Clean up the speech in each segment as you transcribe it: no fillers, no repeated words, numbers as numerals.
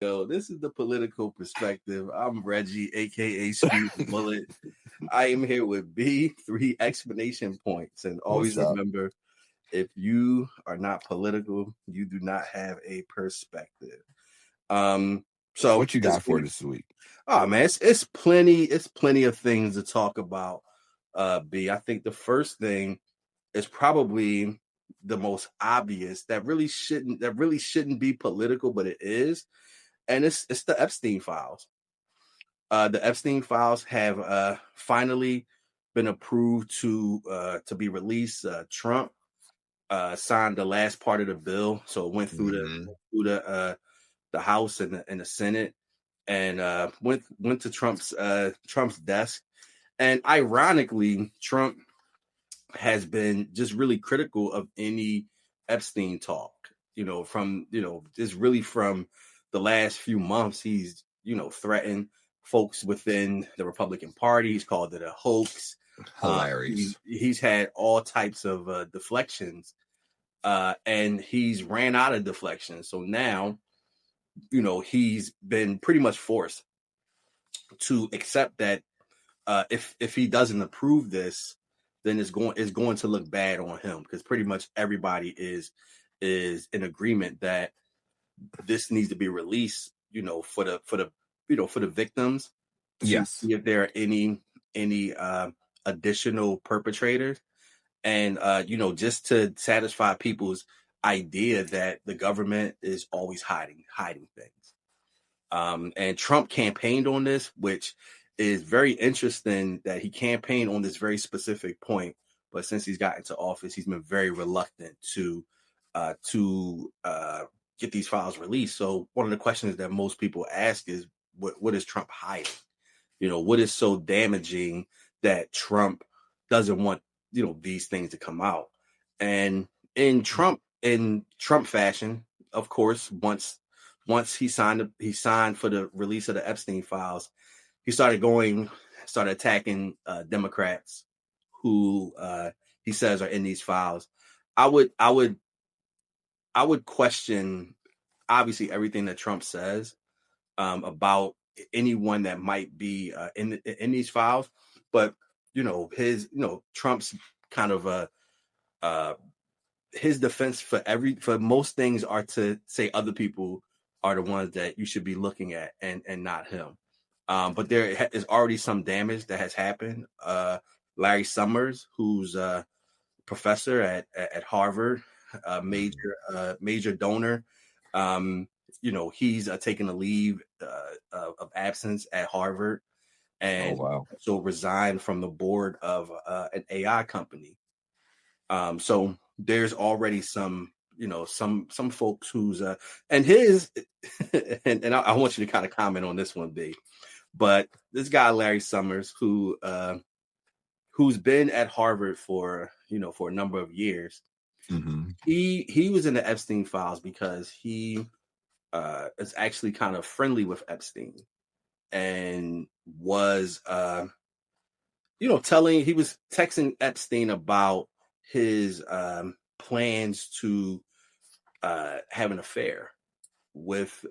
Yo, this is the political perspective. I'm Reggie, aka Sweet Bullet. I am here with B, 3 exclamation points. And always What's up? remember, if you are not political, you do not have a perspective. So What you got for this week? Oh man, it's plenty of things to talk about. B. I think the first thing is probably the most obvious that really shouldn't be political, but it is, and it's the Epstein files. The Epstein files have finally been approved to be released. Trump signed the last part of the bill, so it went through the House and the Senate, and went to Trump's desk. And ironically, Trump has been just really critical of any Epstein talk. Just really from the last few months, he's threatened folks within the Republican Party. He's called it a hoax. Hilarious. He's had all types of deflections, and he's ran out of deflections. So now, he's been pretty much forced to accept that if he doesn't approve this, then it's going to look bad on him, because pretty much everybody is in agreement that this needs to be released, for the victims. Yes. See if there are any additional perpetrators, and just to satisfy people's idea that the government is always hiding things. And Trump campaigned on this, which is very interesting that he campaigned on this very specific point. But since he's got into office, he's been very reluctant to get these files released. So one of the questions that most people ask is, what is Trump hiding? What is so damaging that Trump doesn't want, these things to come out? And in Trump fashion, of course, once he signed for the release of the Epstein files, he started attacking Democrats who he says are in these files. I would question, obviously, everything that Trump says about anyone that might be in these files, but Trump's kind of his defense for most things are to say other people are the ones that you should be looking at, and not him. But there is already some damage that has happened. Larry Summers, who's a professor at Harvard, major donor, he's taking a leave of absence at Harvard, and so resigned from the board of an AI company. So there's already some folks who's and his and I want you to kind of comment on this one, B. But this guy Larry Summers, who's been at Harvard for a number of years, he was in the Epstein files because he is actually kind of friendly with Epstein, and was he was texting Epstein about his plans to have an affair with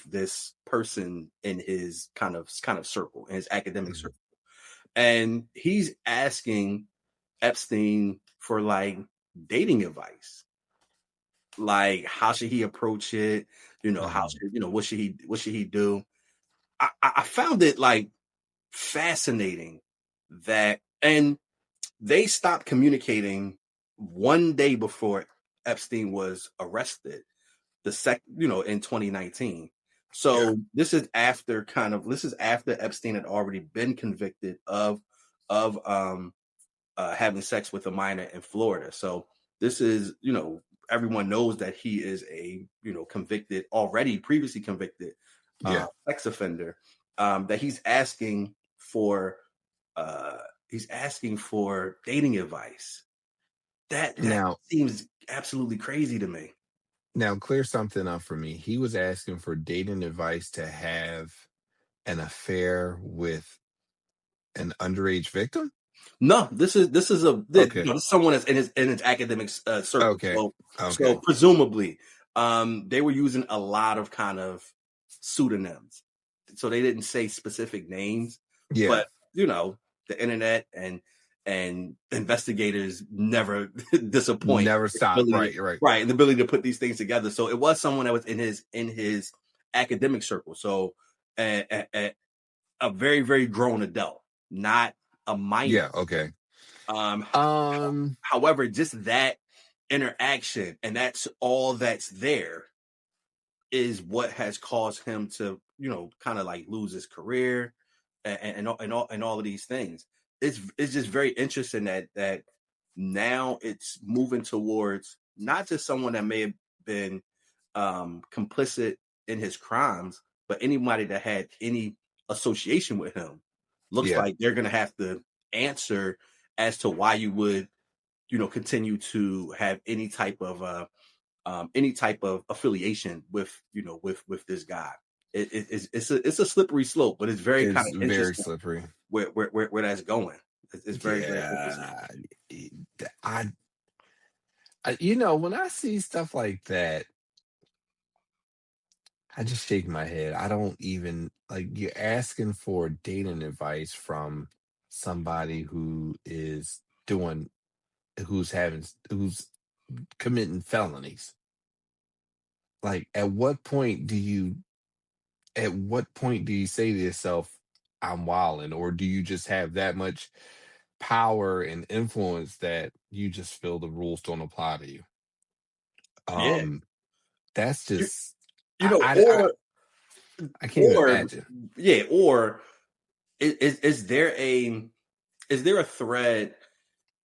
this person in his kind of circle, in his academic circle. And he's asking Epstein for like dating advice. Like, how should he approach it? How should, what should he do? I found it like fascinating that, and they stopped communicating one day before Epstein was arrested, in 2019. So this is after Epstein had already been convicted of having sex with a minor in Florida. So this is, everyone knows that he is a previously convicted sex offender. That he's asking for dating advice. That now seems absolutely crazy to me. Now, clear something up for me. He was asking for dating advice to have an affair with an underage victim? No, this is someone that's in his academic circle. Okay. So presumably, they were using a lot of kind of pseudonyms. So they didn't say specific names, Yeah. but the internet and investigators never disappoint. Never The stop. ability Right. Right. right, the ability to put these things together. So it was someone that was in his academic circle. So a very, very grown adult, not a Yeah. minor. Okay. Um, Um. However, just that interaction and that's all that's there is what has caused him to, kind of like lose his career and all of these things. It's just very interesting that now it's moving towards not just someone that may have been complicit in his crimes, but anybody that had any association with him looks Yeah. like they're gonna have to answer as to why you would, continue to have any type of affiliation with with this guy. It's a slippery slope, but it's very kind It's of very interesting slippery. where that's going. It's very, very interesting. Yeah. I, when I see stuff like that, I just shake my head. I don't even like you're asking for dating advice from somebody doing, who's committing felonies. Like, at what point do you say to yourself, I'm wilding, or do you just have that much power and influence that you just feel the rules don't apply to you? Yeah, Um, that's you, just you know, I I can't even or imagine. yeah, or is there a thread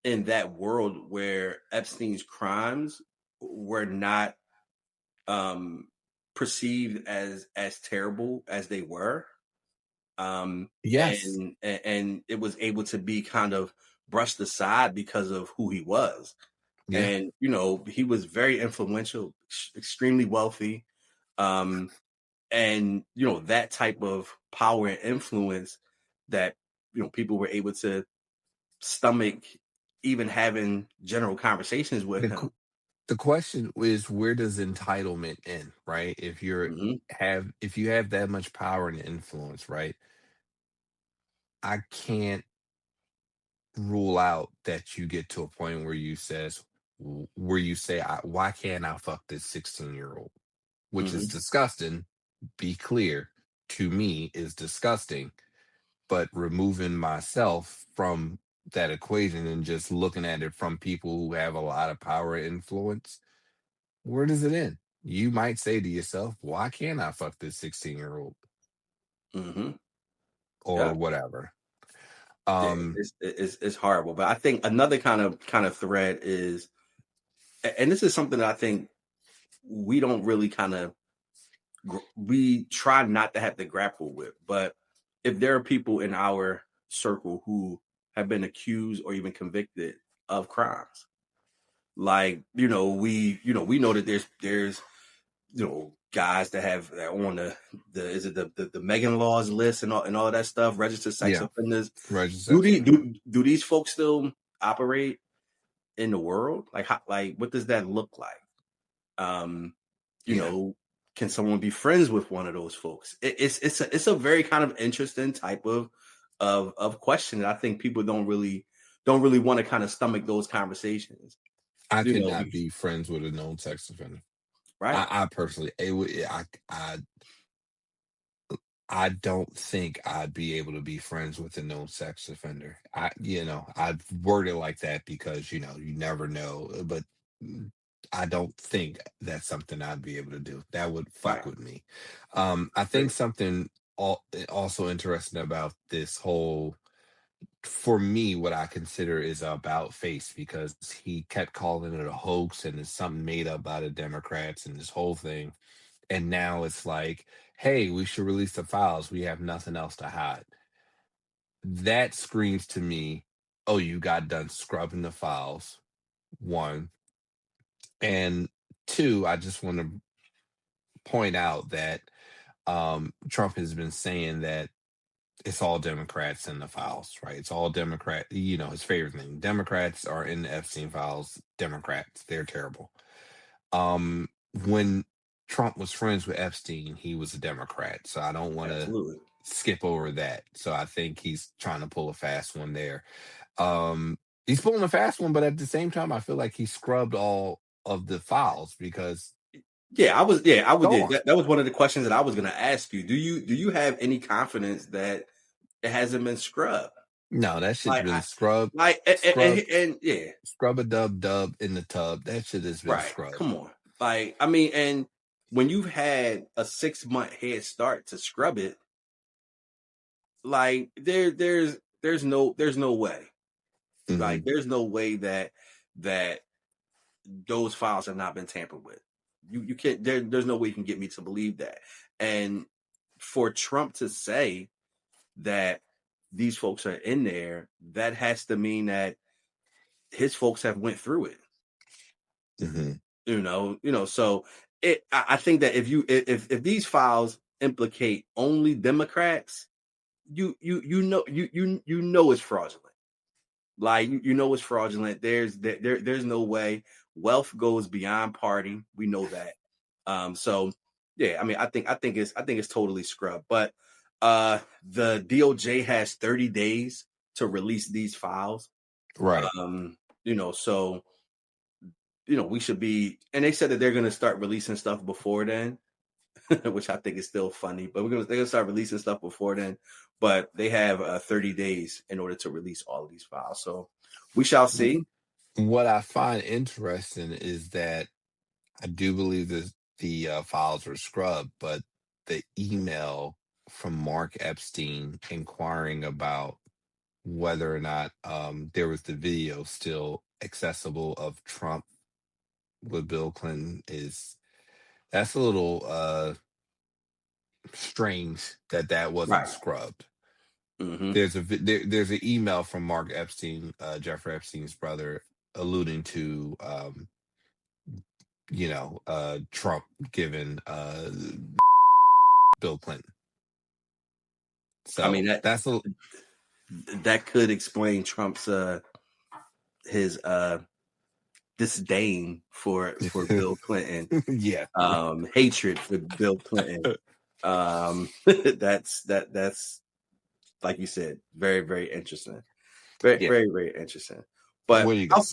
in that world where Epstein's crimes were not um perceived as terrible as they were? Yes. And it was able to be kind of brushed aside because of who he was. Yeah. And he was very influential, extremely wealthy, um, and that type of power and influence that people were able to stomach even having general conversations with The him. q- the question is, where does entitlement end, right? Hmm. If you have that much power and influence, right? I can't rule out that you get to a point where you say, why can't I fuck this 16-year-old? Which is Hmm. disgusting. Be clear, to me is disgusting. But removing myself from that equation and just looking at it from people who have a lot of power and influence, where does it end? You might say to yourself, why can't I fuck this 16-year-old Hmm. or Yeah. whatever? Yeah, Um, it's horrible. But I think another kind of thread is, and this is something that I think we don't really kind of we try not to have to grapple with. But if there are people in our circle who have been accused or even convicted of crimes, like we know that there's guys that are on the is it the Megan laws list and all of that stuff, registered sex yeah, offenders. registered Do sex these offender. do these folks still operate in the world? Like what does that look like? Um, you Yeah, know, can someone be friends with one of those folks? It's a very kind of interesting type of question that I think people don't really want to kind of stomach those conversations. I You could know, not be friends with a known sex offender. right? I personally, it would, I don't think I'd be able to be friends with a known sex offender. I've worded like that because, you never know, but mm, I don't think that's something I'd be able to do. That would fuck Right. with me. I think Great. something also interesting about this whole, for me, what I consider is about face, because he kept calling it a hoax and it's something made up by the Democrats and this whole thing. And now it's like, hey, we should release the files. We have nothing else to hide. That screams to me, oh, you got done scrubbing the files, one. And two, I just want to point out that Trump has been saying that it's all Democrats in the files, right? It's all Democrat, his favorite thing. Democrats are in the Epstein files. Democrats, they're terrible. When Trump was friends with Epstein, he was a Democrat. So I don't want to Absolutely. skip over that. So I think he's trying to pull a fast one there. He's pulling a fast one, but at the same time, I feel like he scrubbed all of the files because I would. gone. That was one of the questions that I was going to ask you. Do you have any confidence that it hasn't been scrubbed? No, that shit's Like, been scrubbed, and, scrubbed, yeah, scrub a dub in the tub. That shit has been right. scrubbed. Come on. Like, I mean, and when you've had a 6-month head start to scrub it, like there's no way. Like, there's no way that those files have not been tampered with. You can't. There's no way you can get me to believe that. And for Trump to say that these folks are in there, that has to mean that his folks have went through it. So I think that if these files implicate only Democrats, you know it's fraudulent. Like, it's fraudulent. There's no way. Wealth goes beyond party. We know that. So yeah, I mean, I think it's totally scrubbed. But the DOJ has 30 days to release these files. Right. So we should be, and they said that they're gonna start releasing stuff before then, which I think is still funny, but they're gonna start releasing stuff before then. But they have 30 days in order to release all of these files. So we shall see. What I find interesting is that I do believe that the files were scrubbed, but the email from Mark Epstein inquiring about whether or not there was the video still accessible of Trump with Bill Clinton that's a little strange that wasn't Right. scrubbed. Mm-hmm. There's an email from Mark Epstein, Jeffrey Epstein's brother, alluding to Trump giving Bill Clinton. So I mean, that's that could explain Trump's his disdain for Bill Clinton. Yeah. Hatred for Bill Clinton. That's like you said, very, very interesting. Very, Yeah. very, very interesting. But what do you got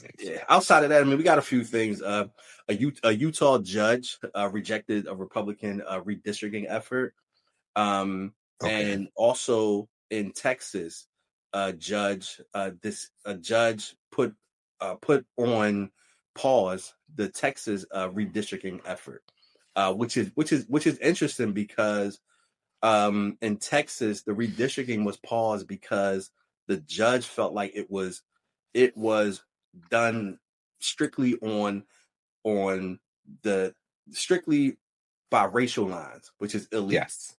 outside of that, I mean, we got a few things. A Utah judge rejected a Republican redistricting effort. And also in Texas, a judge put on pause the Texas redistricting effort, which is interesting because in Texas the redistricting was paused because the judge felt like it was done strictly strictly by racial lines, which is illegal. Yes.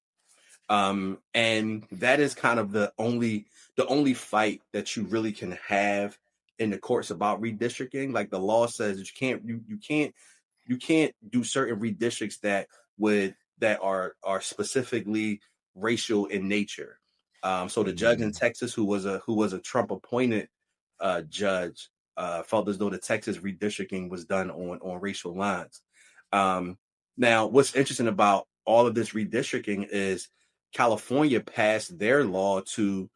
And that is kind of the only fight that you really can have in the courts about redistricting. Like, the law says that you can't do certain redistricts that are specifically racial in nature. So the judge in Texas, who was a Trump appointed judge, felt as though the Texas redistricting was done on racial lines. Now, what's interesting about all of this redistricting is California passed their law to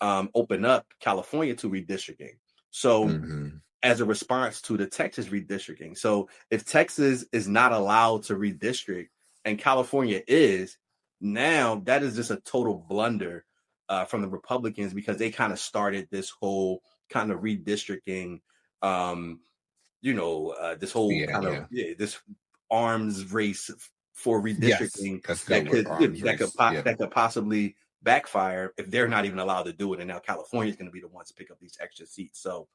open up California to redistricting. So as a response to the Texas redistricting. So if Texas is not allowed to redistrict and California is, now that is just a total blunder from the Republicans, because they kind of started this whole kind of redistricting, this whole this arms race for redistricting that could possibly backfire if they're not even allowed to do it. And now California is going to be the ones to pick up these extra seats. So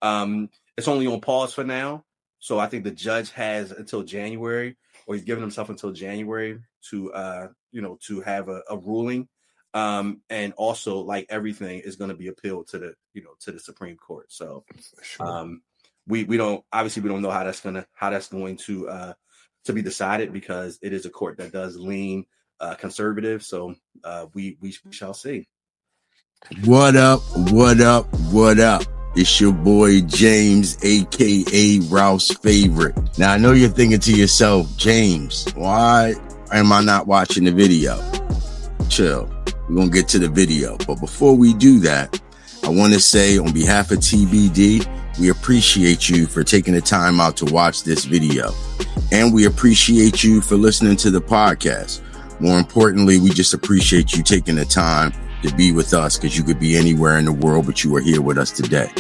it's only on pause for now. So I think the judge has until January, or he's given himself until January to have a ruling. And also, like everything, is going to be appealed to the Supreme Court. So we don't know how that's going to be decided, because it is a court that does lean conservative. So we shall see. What up? What up? What up? It's your boy James, aka Ralph's favorite. Now I know you're thinking to yourself, James, why am I not watching the video? Chill. We're gonna get to the video. But before we do that, I want to say on behalf of TBD, we appreciate you for taking the time out to watch this video. And we appreciate you for listening to the podcast. More importantly, we just appreciate you taking the time to be with us, because you could be anywhere in the world, but you are here with us today.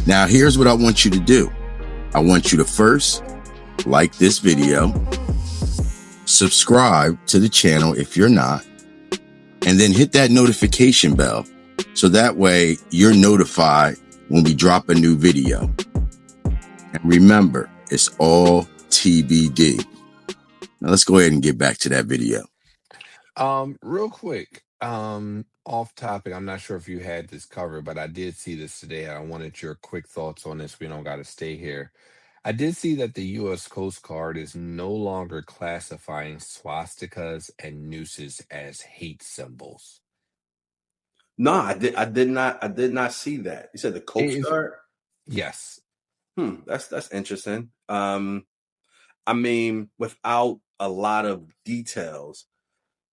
Now, here's what I want you to do. I want you to first like this video, subscribe to the channel if you're not, and then hit that notification bell so that way you're notified when we drop a new video. And remember, it's all TBD. Now let's go ahead and get back to that video. Real quick, off topic. I'm not sure if you had this covered, but I did see this today. I wanted your quick thoughts on this. We don't got to stay here. I did see that the U.S. Coast Guard is no longer classifying swastikas and nooses as hate symbols. No, I did not see that. You said the Coast Guard? Yes. That's interesting. I mean, without a lot of details,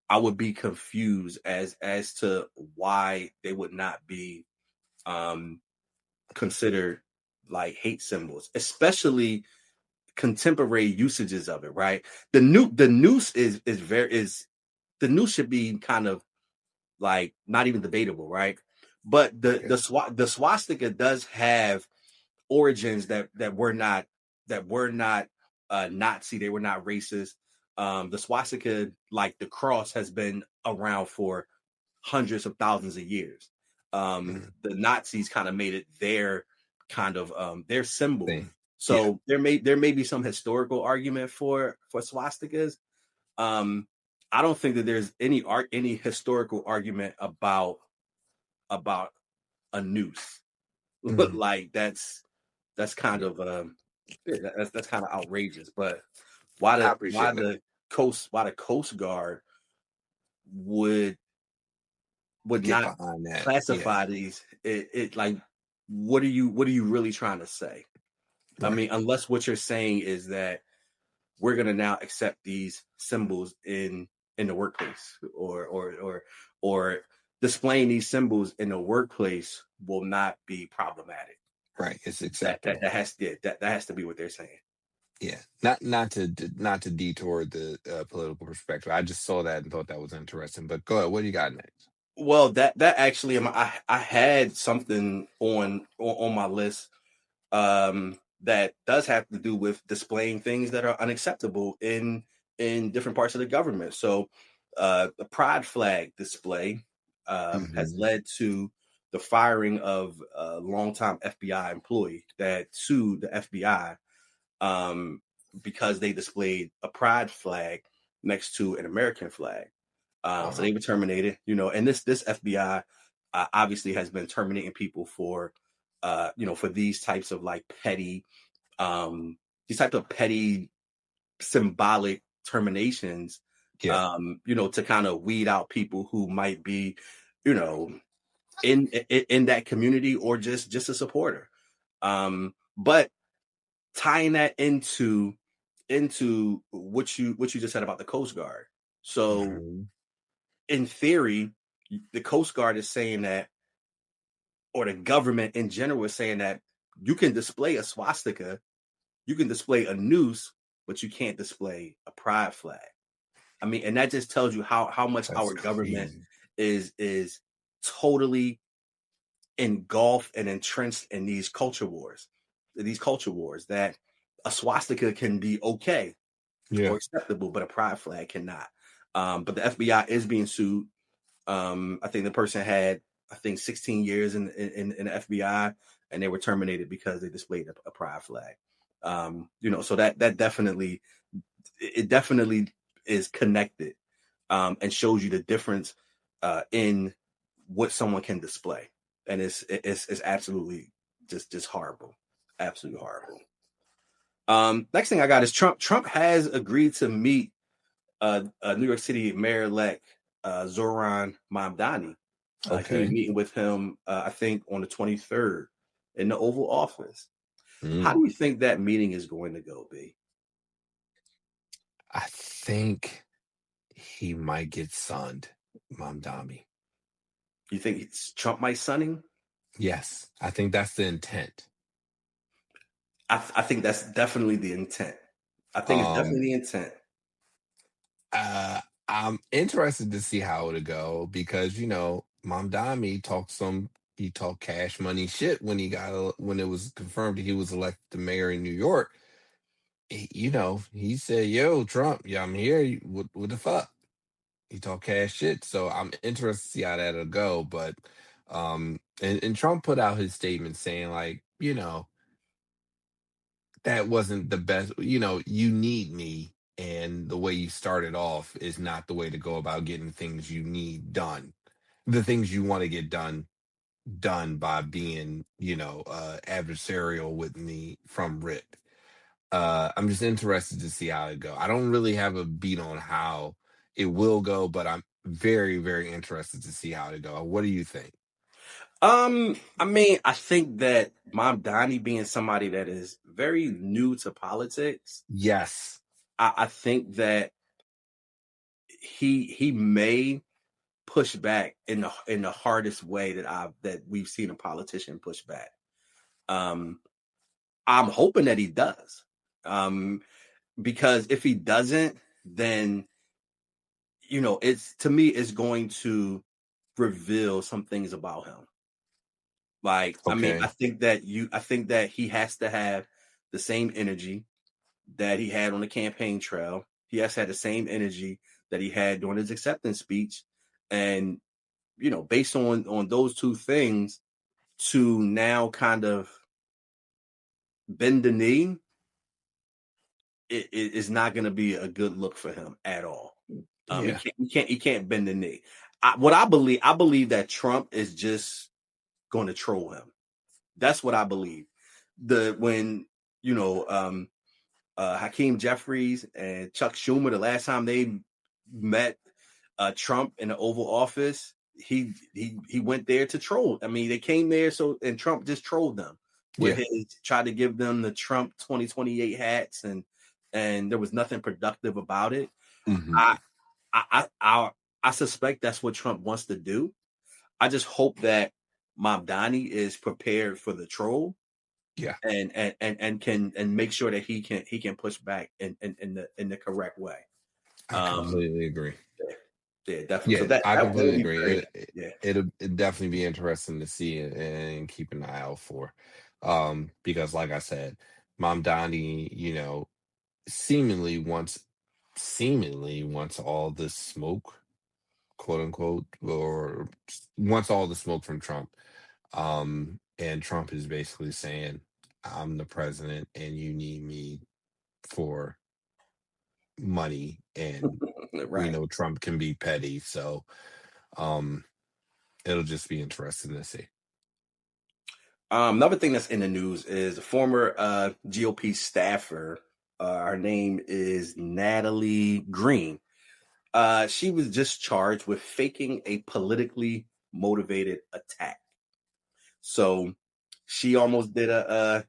I would be confused as to why they would not be considered like hate symbols, especially contemporary usages of it, right? The noose is the noose should be kind of like not even debatable, right? But the swastika does have origins that were not Nazi. They were not racist. The swastika, like the cross, has been around for hundreds of thousands of years. The Nazis kind of made it their kind of their symbol. So there may be some historical argument for swastikas. I don't think that there's any historical argument about a noose. Like that's kind of that's kind of outrageous. But why the Coast Guard would Get not behind that. classify these? It like what are you really trying to say? I mean, unless what you're saying is that we're gonna now accept these symbols in the workplace, or displaying these symbols in the workplace will not be problematic. Right. It's acceptable. That has to be what they're saying. Yeah. Not to detour the political perspective. I just saw that and thought that was interesting. But go ahead. What do you got next? Well, that actually, I had something on my list that does have to do with displaying things that are unacceptable in different parts of the government. So, the pride flag display has led to the firing of a longtime FBI employee that sued the FBI because they displayed a pride flag next to an American flag. So they were terminated, and this FBI obviously has been terminating people for, for these types of like petty, symbolic terminations, to kind of weed out people who might be, in that community or just a supporter. But tying that into what you just said about the Coast Guard. So in theory, the Coast Guard is saying that, or the government in general is saying that you can display a swastika, you can display a noose, but you can't display a pride flag. I mean, and that just tells you how much our government is totally engulfed and entrenched in these culture wars. That a swastika can be okay or acceptable, but a pride flag cannot. But the FBI is being sued. I think the person had 16 years in the FBI, and they were terminated because they displayed a pride flag. So that definitely is connected, and shows you the difference in what someone can display, and it's absolutely just horrible, absolutely horrible. Next thing I got is Trump. Trump has agreed to meet New York City Mayor-elect Zohran Mamdani. He'll be meeting with him, I think, on the 23rd. in the Oval Office. How do you think that meeting is going to go, B? I think he might get sunned, Mamdani. You think Trump might son him? Yes, I think that's the intent. I think that's definitely the intent. I think it's definitely the intent. I'm interested to see how it'll go because Mamdani he talked cash money shit when it was confirmed he was elected the mayor in New York. He said, "Yo, Trump, yeah, I'm here. What the fuck?" He talked cash shit, so I'm interested to see how that'll go. But and Trump put out his statement saying like, that wasn't the best. You need me, and the way you started off is not the way to go about getting things you need done. The things you want to get done by being, adversarial with me from Rip. I'm just interested to see how it go. I don't really have a beat on how it will go, but I'm very, very interested to see how it go. What do you think? I mean, I think that Mamdani being somebody that is very new to politics, Yes. I think that he may push back in the hardest way that we've seen a politician push back. I'm hoping that he does. Because if he doesn't, then it's going to reveal some things about him. Like, I mean, Okay. I think that he has to have the same energy that he had on the campaign trail. He has to have the same energy that he had during his acceptance speech. And, based on those two things, to now kind of bend the knee, it is not going to be a good look for him at all. Yeah. He can't bend the knee. I believe that Trump is just going to troll him. That's what I believe. Hakeem Jeffries and Chuck Schumer, the last time they met Trump in the Oval Office, he went there to troll. I mean, they came there and Trump just trolled them with tried to give them the Trump 2028 hats, and there was nothing productive about it. Mm-hmm. I suspect that's what Trump wants to do. I just hope that Mamdani is prepared for the troll. Yeah. And can make sure that he can push back in the correct way. I completely agree. Yeah, definitely. Yeah, I completely agree. Yeah. It'll definitely be interesting to see and keep an eye out for. Because like I said, Mamdani, seemingly wants all the smoke, quote unquote, or wants all the smoke from Trump. And Trump is basically saying, I'm the president and you need me for money. And we Right. know Trump can be petty. So it'll just be interesting to see. Another thing that's in the news is a former GOP staffer. Her name is Natalie Green. She was just charged with faking a politically motivated attack. So she almost did a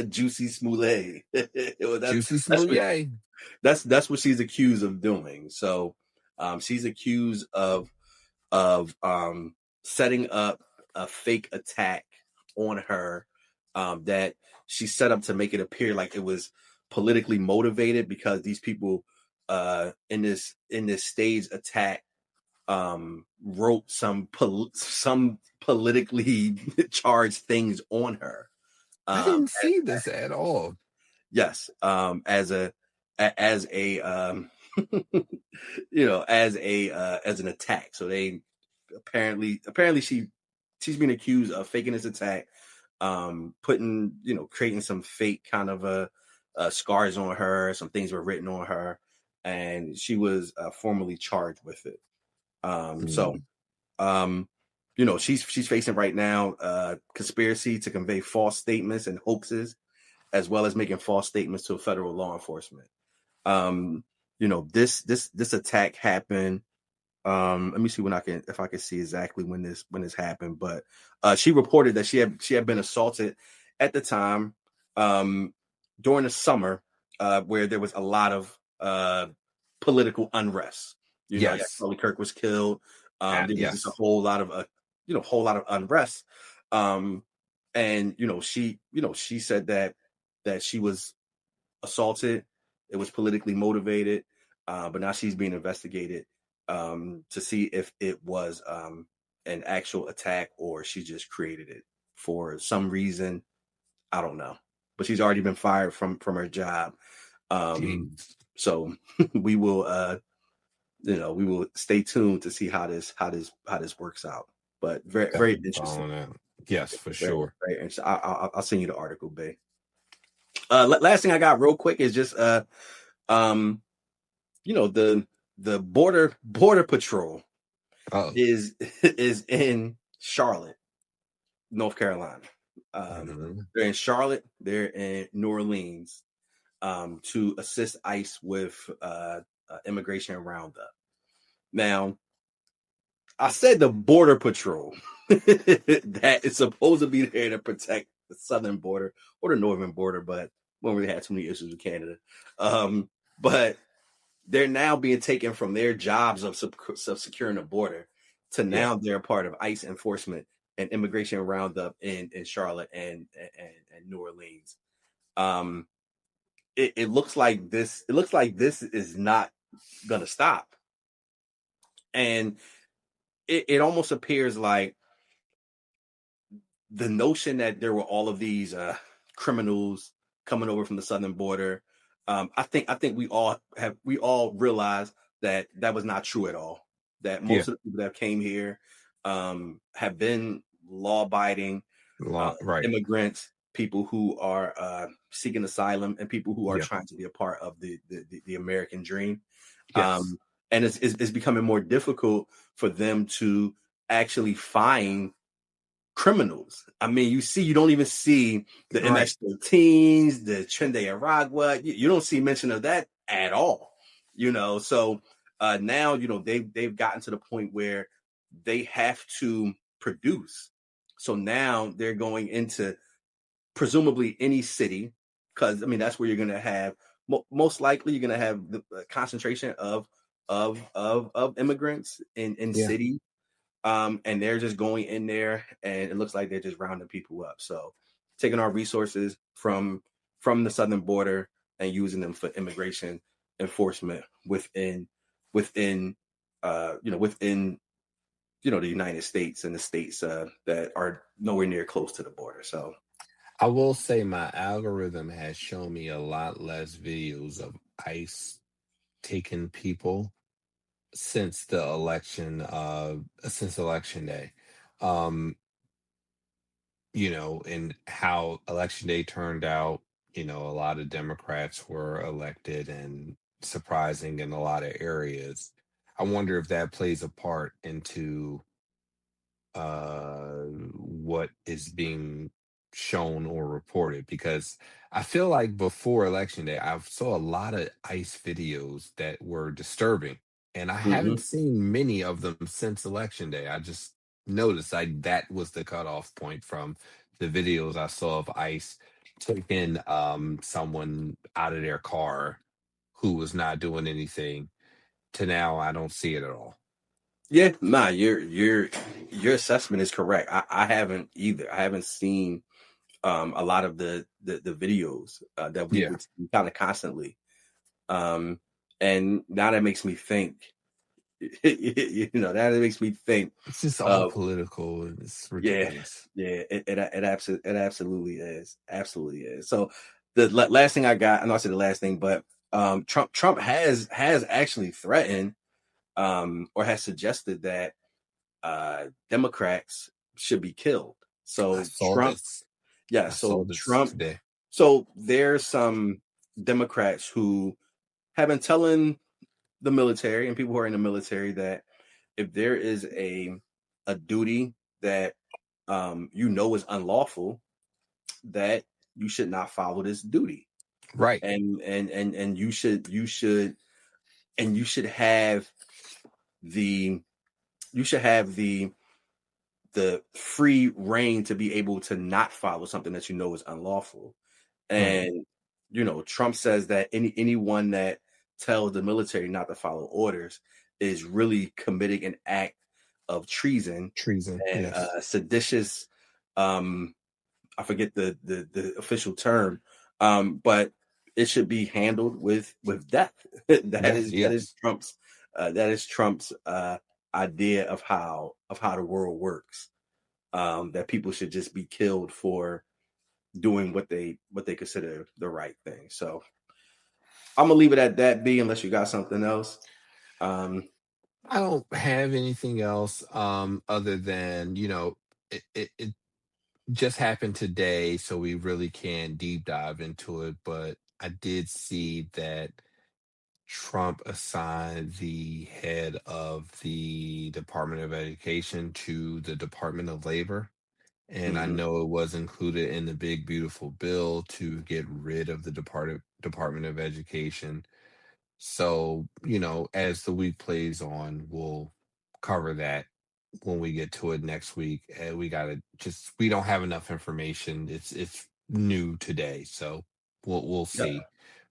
juicy smoulet. Juicy smoulet. That's what she's accused of doing. So she's accused of setting up a fake attack on her that she set up to make it appear like it was politically motivated, because these people in this stage attack wrote some politically charged things on her. I didn't see this at all. Yes, as an attack. So they apparently she's been accused of faking this attack, creating some fake kind of scars on her. Some things were written on her, and she was formally charged with it. She's facing right now conspiracy to convey false statements and hoaxes, as well as making false statements to federal law enforcement. This attack happened Let me see if I can see exactly when this happened. But she reported that she had been assaulted at the time during the summer, where there was a lot of political unrest. You know, I guess Yes. Charlie Kirk was killed. There was just a Yes. whole lot of unrest. And she said that she was assaulted. It was politically motivated, but now she's being investigated to see if it was an actual attack or she just created it for some reason. I don't know, but she's already been fired from her job. Jeez. So we will, we will stay tuned to see how this works out. But very very Definitely interesting. following that. Yes, for Very, sure. very interesting. I'll send you the article, babe. Last thing I got real quick is just um the border patrol Oh. is in Charlotte, North Carolina. They're in Charlotte, they're in New Orleans to assist ICE with immigration roundup. Now, I said the border patrol that is supposed to be there to protect the southern border or the northern border, but we don't really have too many issues with Canada. But they're now being taken from their jobs of securing the border to now they're part of ICE enforcement and immigration roundup in Charlotte and New Orleans. It looks like this. It looks like this is not gonna stop, and it almost appears like the notion that there were all of these criminals coming over from the southern border. I think we all realized that was not true at all. That most of the people that came here have been law-abiding Right. immigrants, people who are seeking asylum, and people who are Yeah. trying to be a part of the American dream. Yes. And it's becoming more difficult for them to actually find criminals. I mean, you don't even see the Right. MS-13s, the Trende Aragua. You don't see mention of that at all. So now they've gotten to the point where they have to produce. So now they're going into presumably any city, because I mean that's where you're going to have most likely you're going to have the concentration of immigrants in cities. And they're just going in there, and it looks like they're just rounding people up. So taking our resources from the southern border and using them for immigration enforcement within the United States and the states that are nowhere near close to the border. So I will say my algorithm has shown me a lot less videos of ICE taking people since the election since election day. Um and how election day turned out, a lot of Democrats were elected and surprising in a lot of areas. I wonder if that plays a part into what is being shown or reported, because I feel like before election day I saw a lot of ICE videos that were disturbing, and I haven't seen many of them since election day. I just noticed that was the cutoff point from the videos I saw of ICE taking someone out of their car who was not doing anything, to now I don't see it at all. yeah, nah, your assessment is correct. I haven't either. I haven't seen a lot of the videos that we Yeah. would see kind of constantly. And now that makes me think, that makes me think It's just all of, political and it's yeah, ridiculous. yeah, it absolutely is. So the last thing I got, I know I said the last thing, but Trump has actually threatened or has suggested that Democrats should be killed. I So saw this. I saw this Trump. today. So there's some Democrats who have been telling the military and people who are in the military that if there is a duty that is unlawful, that you should not follow this duty, Right. and you should have you should have the free reign to be able to not follow something that you know is unlawful. And Trump says that anyone that tells the military not to follow orders is really committing an act of treason and Yes. seditious. I forget the official term, but it should be handled with death. That is Trump's idea of how the world works. That people should just be killed for doing what they consider the right thing. So I'm gonna leave it at that, B, unless you got something else. I don't have anything else other than, it just happened today, so we really can't deep dive into it. But I did see that Trump assigned the head of the Department of Education to the Department of Labor. And I know it was included in the big, beautiful bill to get rid of the Department of Education. So, as the week plays on, we'll cover that when we get to it next week. And we don't have enough information. It's new today. So we'll see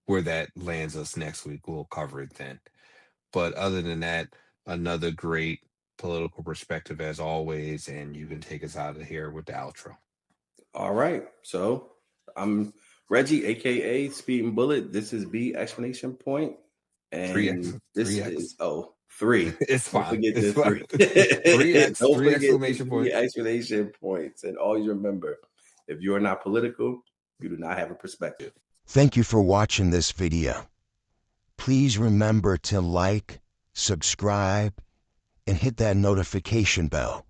where that lands us next week. We'll cover it then. But other than that, another great political perspective as always. And you can take us out of here with the outro. All right. So I'm Reggie, aka Speed and Bullet. This is B explanation point. And 3X. this 3X. is 3. It's fine. Don't forget the 3. 3X. Don't 3 forget exclamation the points. 3 exclamation points. And always remember, if you are not political, you do not have a perspective. Thank you for watching this video. Please remember to like, subscribe, and hit that notification bell.